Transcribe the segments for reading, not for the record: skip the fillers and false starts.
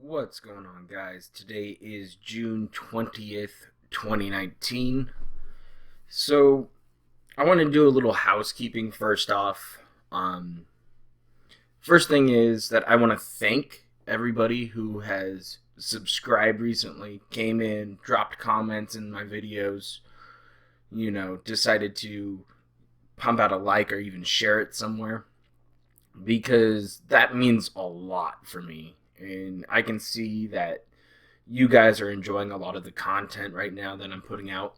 What's going on, guys? Today is June 20th, 2019. So, I want to do a little housekeeping first off. First thing is that I want to thank everybody who has subscribed recently, came in, dropped comments in my videos, decided to pump out a like or even share it somewhere, because that means a lot for me. And I can see that you guys are enjoying a lot of the content right now that I'm putting out.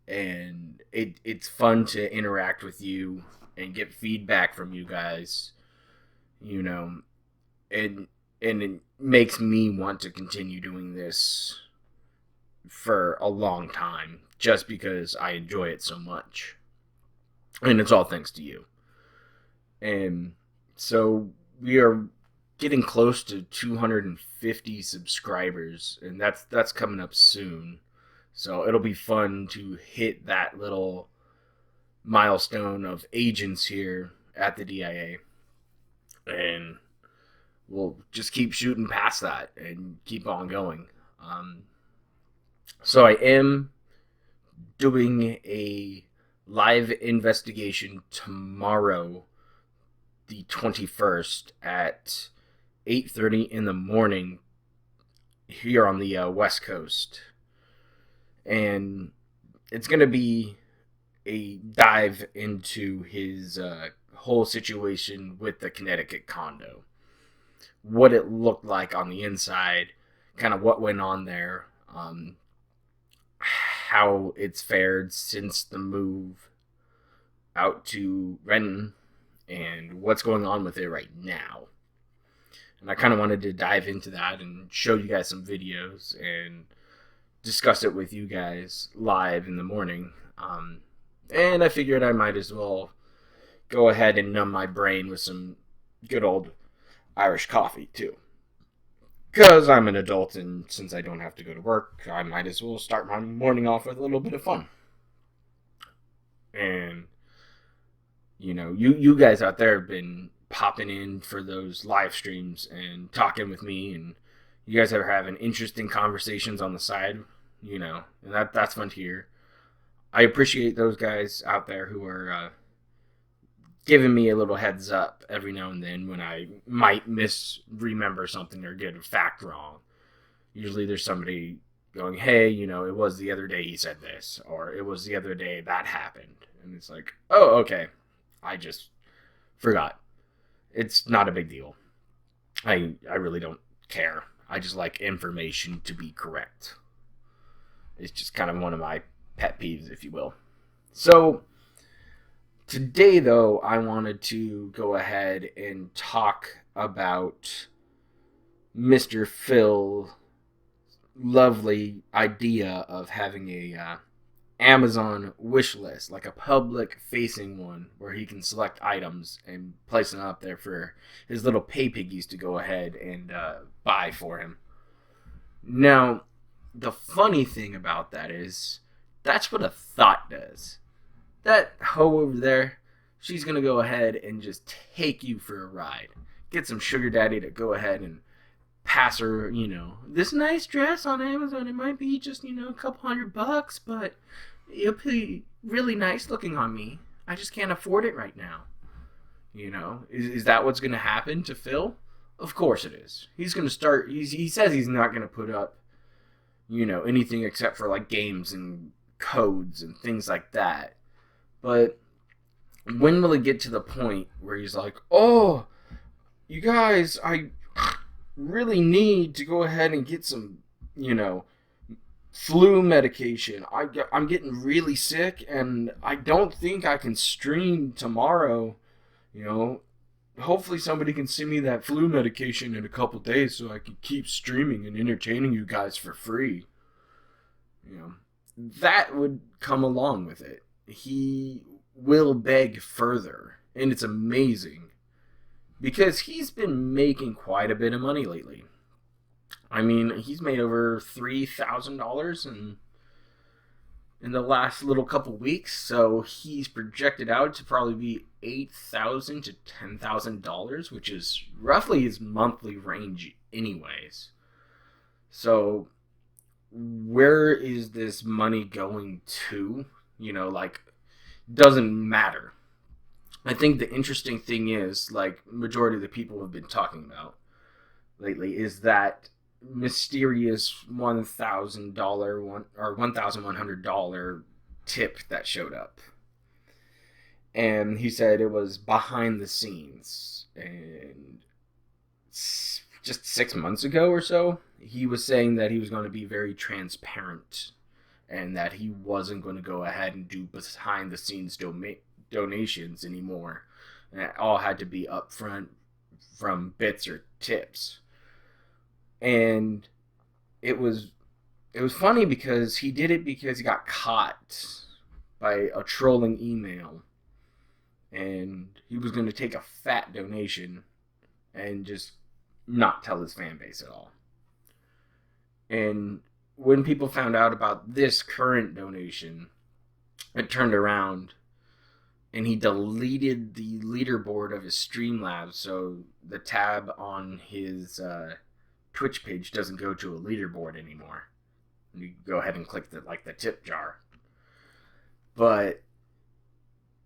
And it's fun to interact with you and get feedback from you guys, and it makes me want to continue doing this for a long time just because I enjoy it so much. And it's all thanks to you. And so we are getting close to 250 subscribers, and that's coming up soon. So it'll be fun to hit that little milestone of agents here at the DIA. And we'll just keep shooting past that and keep on going. So I am doing a live investigation tomorrow, the 21st, at 8:30 in the morning here on the West Coast. And it's going to be a dive into his whole situation with the Connecticut condo. What it looked like on the inside, kind of what went on there, how it's fared since the move out to Renton, and what's going on with it right now. And I kind of wanted to dive into that and show you guys some videos and discuss it with you guys live in the morning. And I figured I might as well go ahead and numb my brain with some good old Irish coffee too. Because I'm an adult, and since I don't have to go to work, I might as well start my morning off with a little bit of fun. And, you guys out there have been popping in for those live streams and talking with me, and you guys are having interesting conversations on the side, and that's fun to hear. I appreciate those guys out there who are giving me a little heads up every now and then when I might misremember something or get a fact wrong. Usually there's somebody going, hey, it was the other day he said this, or it was the other day that happened. And it's like, oh, okay, I just forgot. It's not a big deal. I really don't care. I just like information to be correct. It's just kind of one of my pet peeves, if you will. So today, though, I wanted to go ahead and talk about Mr. Phil's lovely idea of having a Amazon wish list, like a public-facing one, where he can select items and place them up there for his little pay piggies to go ahead and buy for him. Now, the funny thing about that is, that's what a Thot does. That hoe over there, she's going to go ahead and just take you for a ride. Get some sugar daddy to go ahead and pass her, this nice dress on Amazon. It might be just, a couple $100, but it'll be really nice looking on me. I just can't afford it right now. Is that what's going to happen to Phil? Of course it is. He's going to start, he says he's not going to put up, anything except for like games and codes and things like that. But when will it get to the point where he's like, oh, you guys, I really need to go ahead and get some, flu medication. I'm getting really sick, and I don't think I can stream tomorrow. Hopefully somebody can send me that flu medication in a couple days so I can keep streaming and entertaining you guys for free. That would come along with it. He will beg further, and it's amazing because he's been making quite a bit of money lately. I mean, he's made over $3,000 in in the last little couple weeks. So he's projected out to probably be $8,000 to $10,000, which is roughly his monthly range, anyways. So where is this money going to? Like, doesn't matter. I think the interesting thing is, like, majority of the people have been talking about lately, is that mysterious $1,000 or $1,100 tip that showed up. And he said it was behind the scenes. And just 6 months ago or so, he was saying that he was going to be very transparent and that he wasn't going to go ahead and do behind the scenes donations anymore. And it all had to be upfront from bits or tips. And it was funny because he did it because he got caught by a trolling email, and he was going to take a fat donation and just not tell his fan base at all. And when people found out about this current donation, it turned around and he deleted the leaderboard of his Streamlabs, so the tab on his Twitch page doesn't go to a leaderboard anymore. You go ahead and click the tip jar. But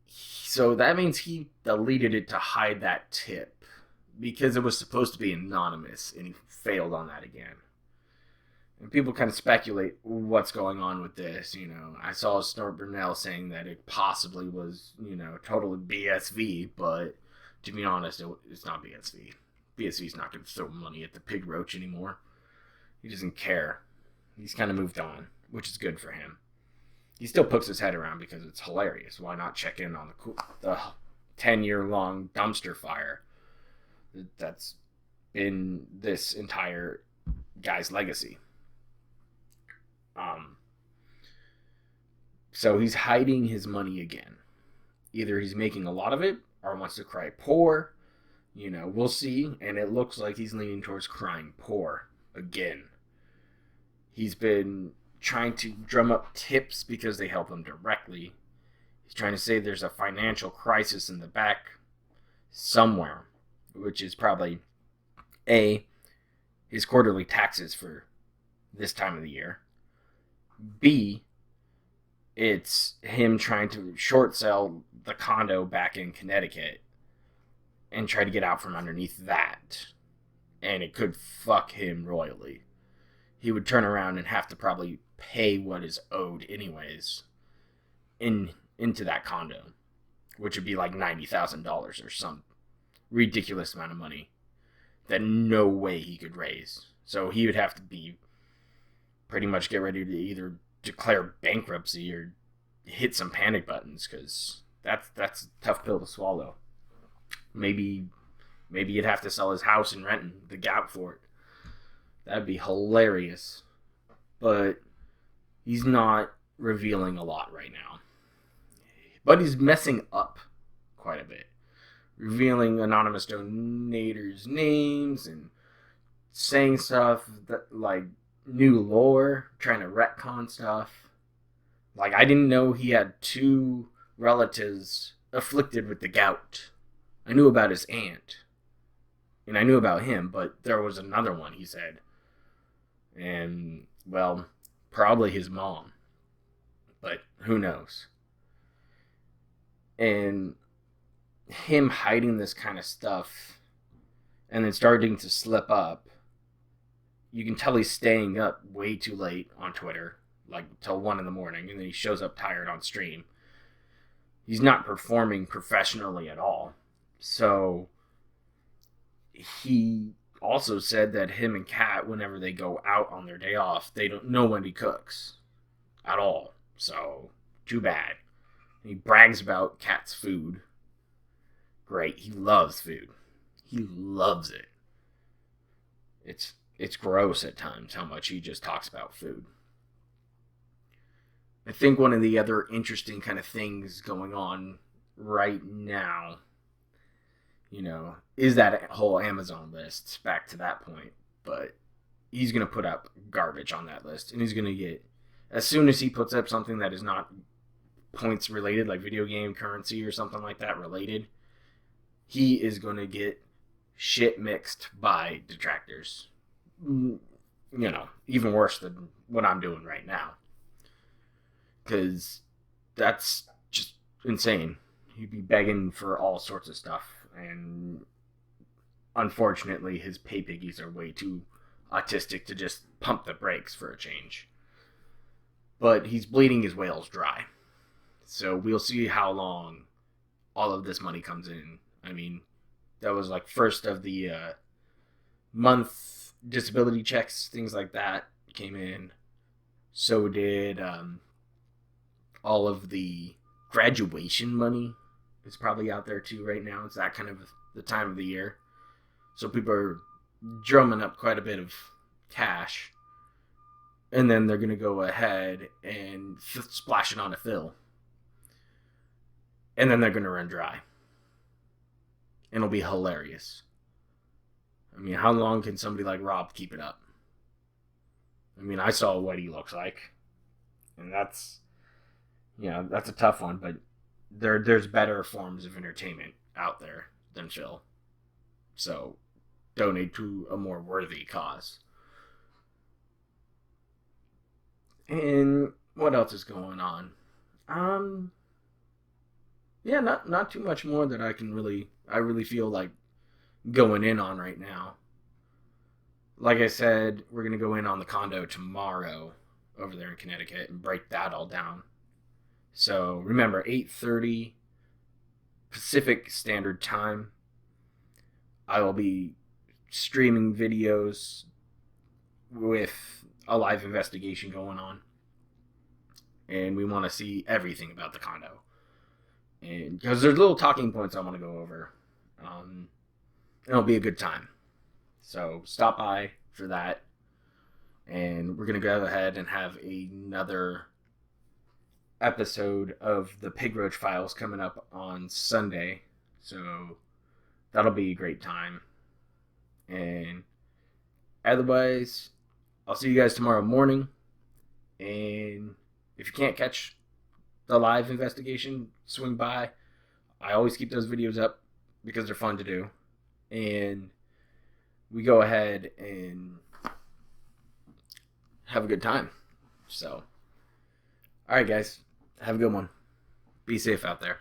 so that means he deleted it to hide that tip because it was supposed to be anonymous, and he failed on that again. And people kind of speculate what's going on with this. I saw Snort Burnell saying that it possibly was, totally BSV, but to be honest, it's not BSV. BSV's not going to throw money at the pig roach anymore. He doesn't care. He's kind of moved on, which is good for him. He still pokes his head around because it's hilarious. Why not check in on the 10-year-long dumpster fire that's been this entire guy's legacy? So he's hiding his money again. Either he's making a lot of it or wants to cry poor. We'll see. And it looks like he's leaning towards crying poor again. He's been trying to drum up tips because they help him directly. He's trying to say there's a financial crisis in the back somewhere, which is probably A, his quarterly taxes for this time of the year. B, it's him trying to short sell the condo back in Connecticut and try to get out from underneath that. And it could fuck him royally. He would turn around and have to probably pay what is owed anyways into that condo, which would be like $90,000 or some ridiculous amount of money that no way he could raise. So he would have to be pretty much get ready to either declare bankruptcy or hit some panic buttons, because that's a tough pill to swallow. Maybe he'd have to sell his house in Renton, the Gap for it. That'd be hilarious. But he's not revealing a lot right now. But he's messing up quite a bit. Revealing anonymous donators' names and saying stuff that, like, new lore, trying to retcon stuff. Like, I didn't know he had 2 relatives afflicted with the gout. I knew about his aunt. And I knew about him, but there was another one, he said. And, well, probably his mom. But who knows? And him hiding this kind of stuff and then starting to slip up, you can tell he's staying up way too late on Twitter, like till 1 a.m, and then he shows up tired on stream. He's not performing professionally at all. So he also said that him and Kat, whenever they go out on their day off, they don't know when he cooks at all. So too bad. He brags about Kat's food. Great. He loves food. He loves it. It's gross at times how much he just talks about food. I think one of the other interesting kind of things going on right now, is that whole Amazon list, back to that point. But he's going to put up garbage on that list, and he's going to get as soon as he puts up something that is not points related, like video game currency or something like that related, he is going to get shit mixed by detractors. Even worse than what I'm doing right now. Because that's just insane. He'd be begging for all sorts of stuff. And unfortunately, his pay piggies are way too autistic to just pump the brakes for a change. But he's bleeding his whales dry. So we'll see how long all of this money comes in. I mean, that was like first of the month disability checks, things like that came in. So did all of the graduation money is probably out there too right now. It's that kind of the time of the year. So people are drumming up quite a bit of cash. And then they're going to go ahead and splash it on a Phil. And then they're going to run dry. And it'll be hilarious. I mean, how long can somebody like Rob keep it up? I mean, I saw what he looks like. And that's a tough one. But there's better forms of entertainment out there than Phil. So, donate to a more worthy cause. And what else is going on? Not too much more that I really feel like going in on right now. Like I said, we're going to go in on the condo tomorrow over there in Connecticut and break that all down. So remember, 8:30 Pacific Standard Time. I will be streaming videos with a live investigation going on. And we want to see everything about the condo. And because there's little talking points I want to go over. It'll be a good time. So stop by for that. And we're going to go ahead and have another episode of the Pig Roach Files coming up on Sunday. So that'll be a great time. And otherwise, I'll see you guys tomorrow morning. And if you can't catch the live investigation, swing by. I always keep those videos up because they're fun to do. And we go ahead and have a good time. So, alright guys, have a good one. Be safe out there.